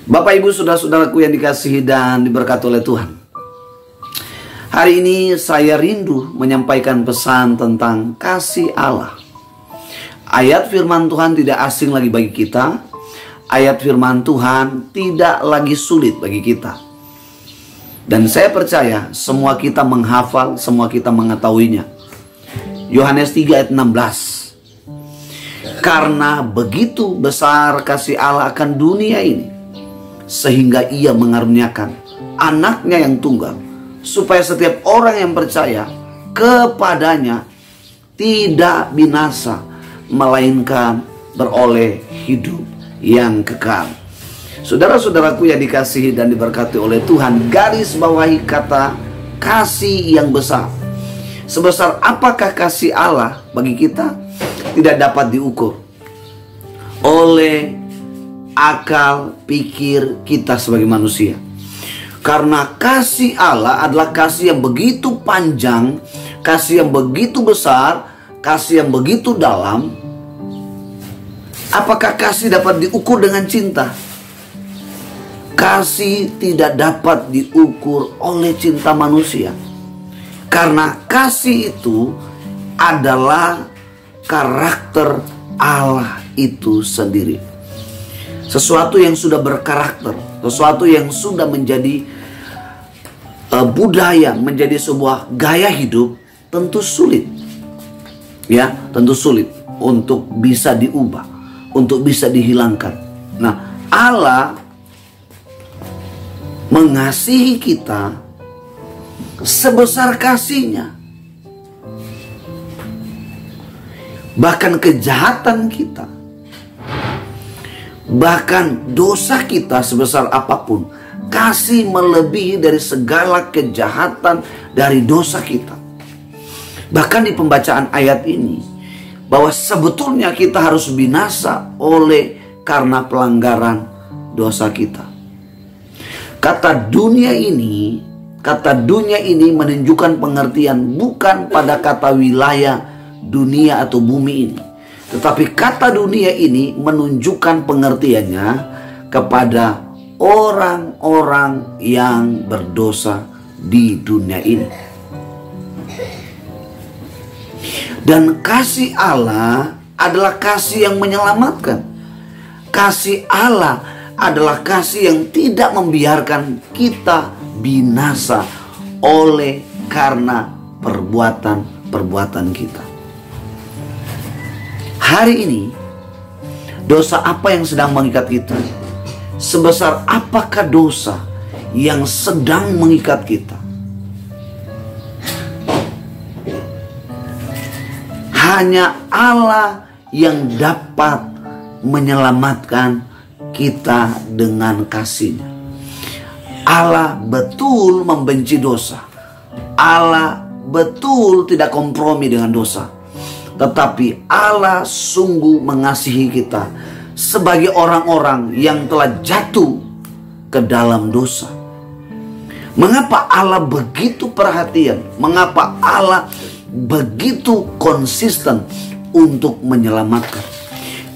Bapak Ibu saudara-saudaraku yang dikasihi dan diberkati oleh Tuhan, hari ini saya rindu menyampaikan pesan tentang kasih Allah. Ayat firman Tuhan tidak asing lagi bagi kita. Ayat firman Tuhan tidak lagi sulit bagi kita. Dan saya percaya semua kita menghafal, semua kita mengetahuinya. Yohanes 3 ayat 16. Karena begitu besar kasih Allah akan dunia ini, sehingga ia mengaruniakan anaknya yang tunggal, supaya setiap orang yang percaya kepadanya tidak binasa, melainkan beroleh hidup yang kekal. Saudara-saudaraku yang dikasihi dan diberkati oleh Tuhan, garis bawahi kata kasih yang besar. Sebesar apakah kasih Allah bagi kita? Tidak dapat diukur oleh akal pikir kita sebagai manusia. Karena kasih Allah adalah kasih yang begitu panjang, kasih yang begitu besar, kasih yang begitu dalam. Apakah kasih dapat diukur dengan cinta? Kasih tidak dapat diukur oleh cinta manusia. Karena kasih itu adalah karakter Allah itu sendiri. Sesuatu yang sudah berkarakter, sesuatu yang sudah menjadi budaya, menjadi sebuah gaya hidup, tentu sulit. Ya, tentu sulit untuk bisa diubah, untuk bisa dihilangkan. Nah, Allah mengasihi kita sebesar kasih-Nya. Bahkan kejahatan kita, bahkan dosa kita sebesar apapun, kasih melebihi dari segala kejahatan dari dosa kita. Bahkan di pembacaan ayat ini, bahwa sebetulnya kita harus binasa karena pelanggaran dosa kita. Kata dunia ini menunjukkan pengertian bukan pada kata wilayah dunia atau bumi ini, tetapi kata dunia ini menunjukkan pengertiannya kepada orang-orang yang berdosa di dunia ini. Dan kasih Allah adalah kasih yang menyelamatkan. Kasih Allah adalah kasih yang tidak membiarkan kita binasa oleh karena perbuatan-perbuatan kita. Hari ini, dosa apa yang sedang mengikat kita? Sebesar apakah dosa yang sedang mengikat kita? Hanya Allah yang dapat menyelamatkan kita dengan kasih-Nya. Allah betul membenci dosa. Allah betul tidak kompromi dengan dosa. Tetapi Allah sungguh mengasihi kita sebagai orang-orang yang telah jatuh ke dalam dosa. Mengapa Allah begitu perhatian? Mengapa Allah begitu konsisten untuk menyelamatkan?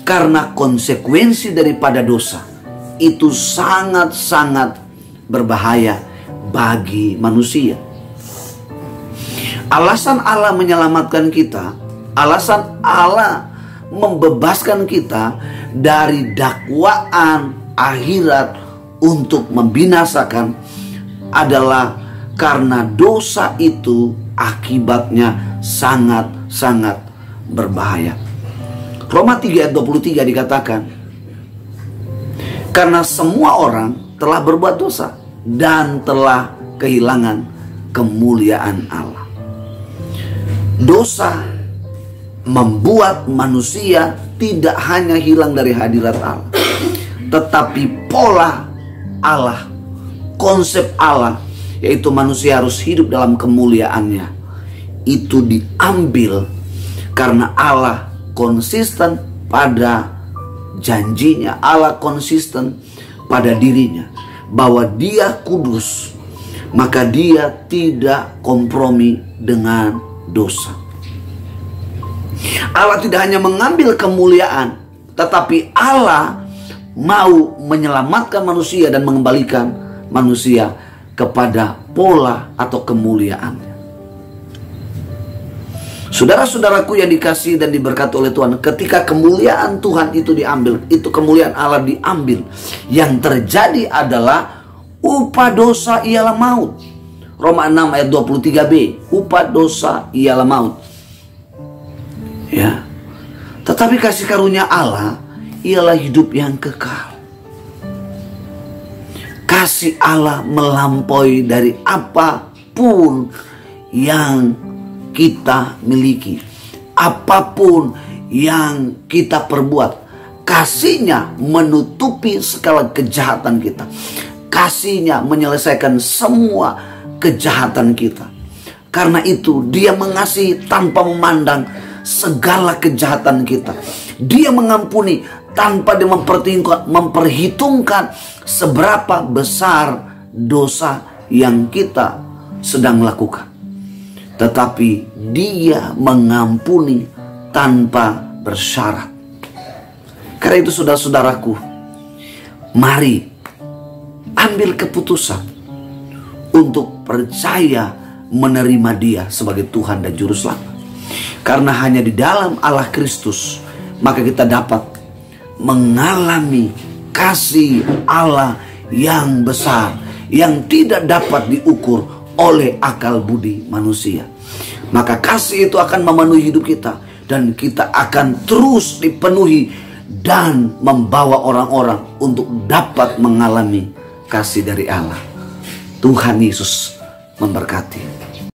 Karena konsekuensi daripada dosa itu sangat-sangat berbahaya bagi manusia. Alasan Allah menyelamatkan kita, alasan Allah membebaskan kita dari dakwaan akhirat untuk membinasakan adalah karena dosa itu akibatnya sangat-sangat berbahaya. Roma 3 ayat 23 dikatakan, karena semua orang telah berbuat dosa dan telah kehilangan kemuliaan Allah. Dosa membuat manusia tidak hanya hilang dari hadirat Allah, tetapi pola Allah, konsep Allah, yaitu manusia harus hidup dalam kemuliaannya, itu diambil karena Allah konsisten pada janjinya. Allah konsisten pada dirinya bahwa Dia kudus, maka Dia tidak kompromi dengan dosa. Allah tidak hanya mengambil kemuliaan, tetapi Allah mau menyelamatkan manusia dan mengembalikan manusia kepada pola atau kemuliaannya. Saudara-saudaraku yang dikasihi dan diberkati oleh Tuhan, ketika kemuliaan Tuhan itu diambil, itu kemuliaan Allah diambil, yang terjadi adalah upah dosa ialah maut. Roma 6 ayat 23b, upah dosa ialah maut. Ya. Tetapi kasih karunia Allah ialah hidup yang kekal. Kasih Allah melampaui dari apapun yang kita miliki, apapun yang kita perbuat. Kasih-Nya menutupi segala kejahatan kita. Kasih-Nya menyelesaikan semua kejahatan kita. Karena itu Dia mengasihi tanpa memandang segala kejahatan kita. Dia mengampuni tanpa Dia memperhitungkan seberapa besar dosa yang kita sedang lakukan. Tetapi Dia mengampuni tanpa bersyarat. Karena itu saudara-saudaraku, mari ambil keputusan untuk percaya menerima Dia sebagai Tuhan dan Juru Selamat. Karena hanya di dalam Allah Kristus maka kita dapat mengalami kasih Allah yang besar, yang tidak dapat diukur oleh akal budi manusia. Maka kasih itu akan memenuhi hidup kita, dan kita akan terus dipenuhi dan membawa orang-orang untuk dapat mengalami kasih dari Allah. Tuhan Yesus memberkati.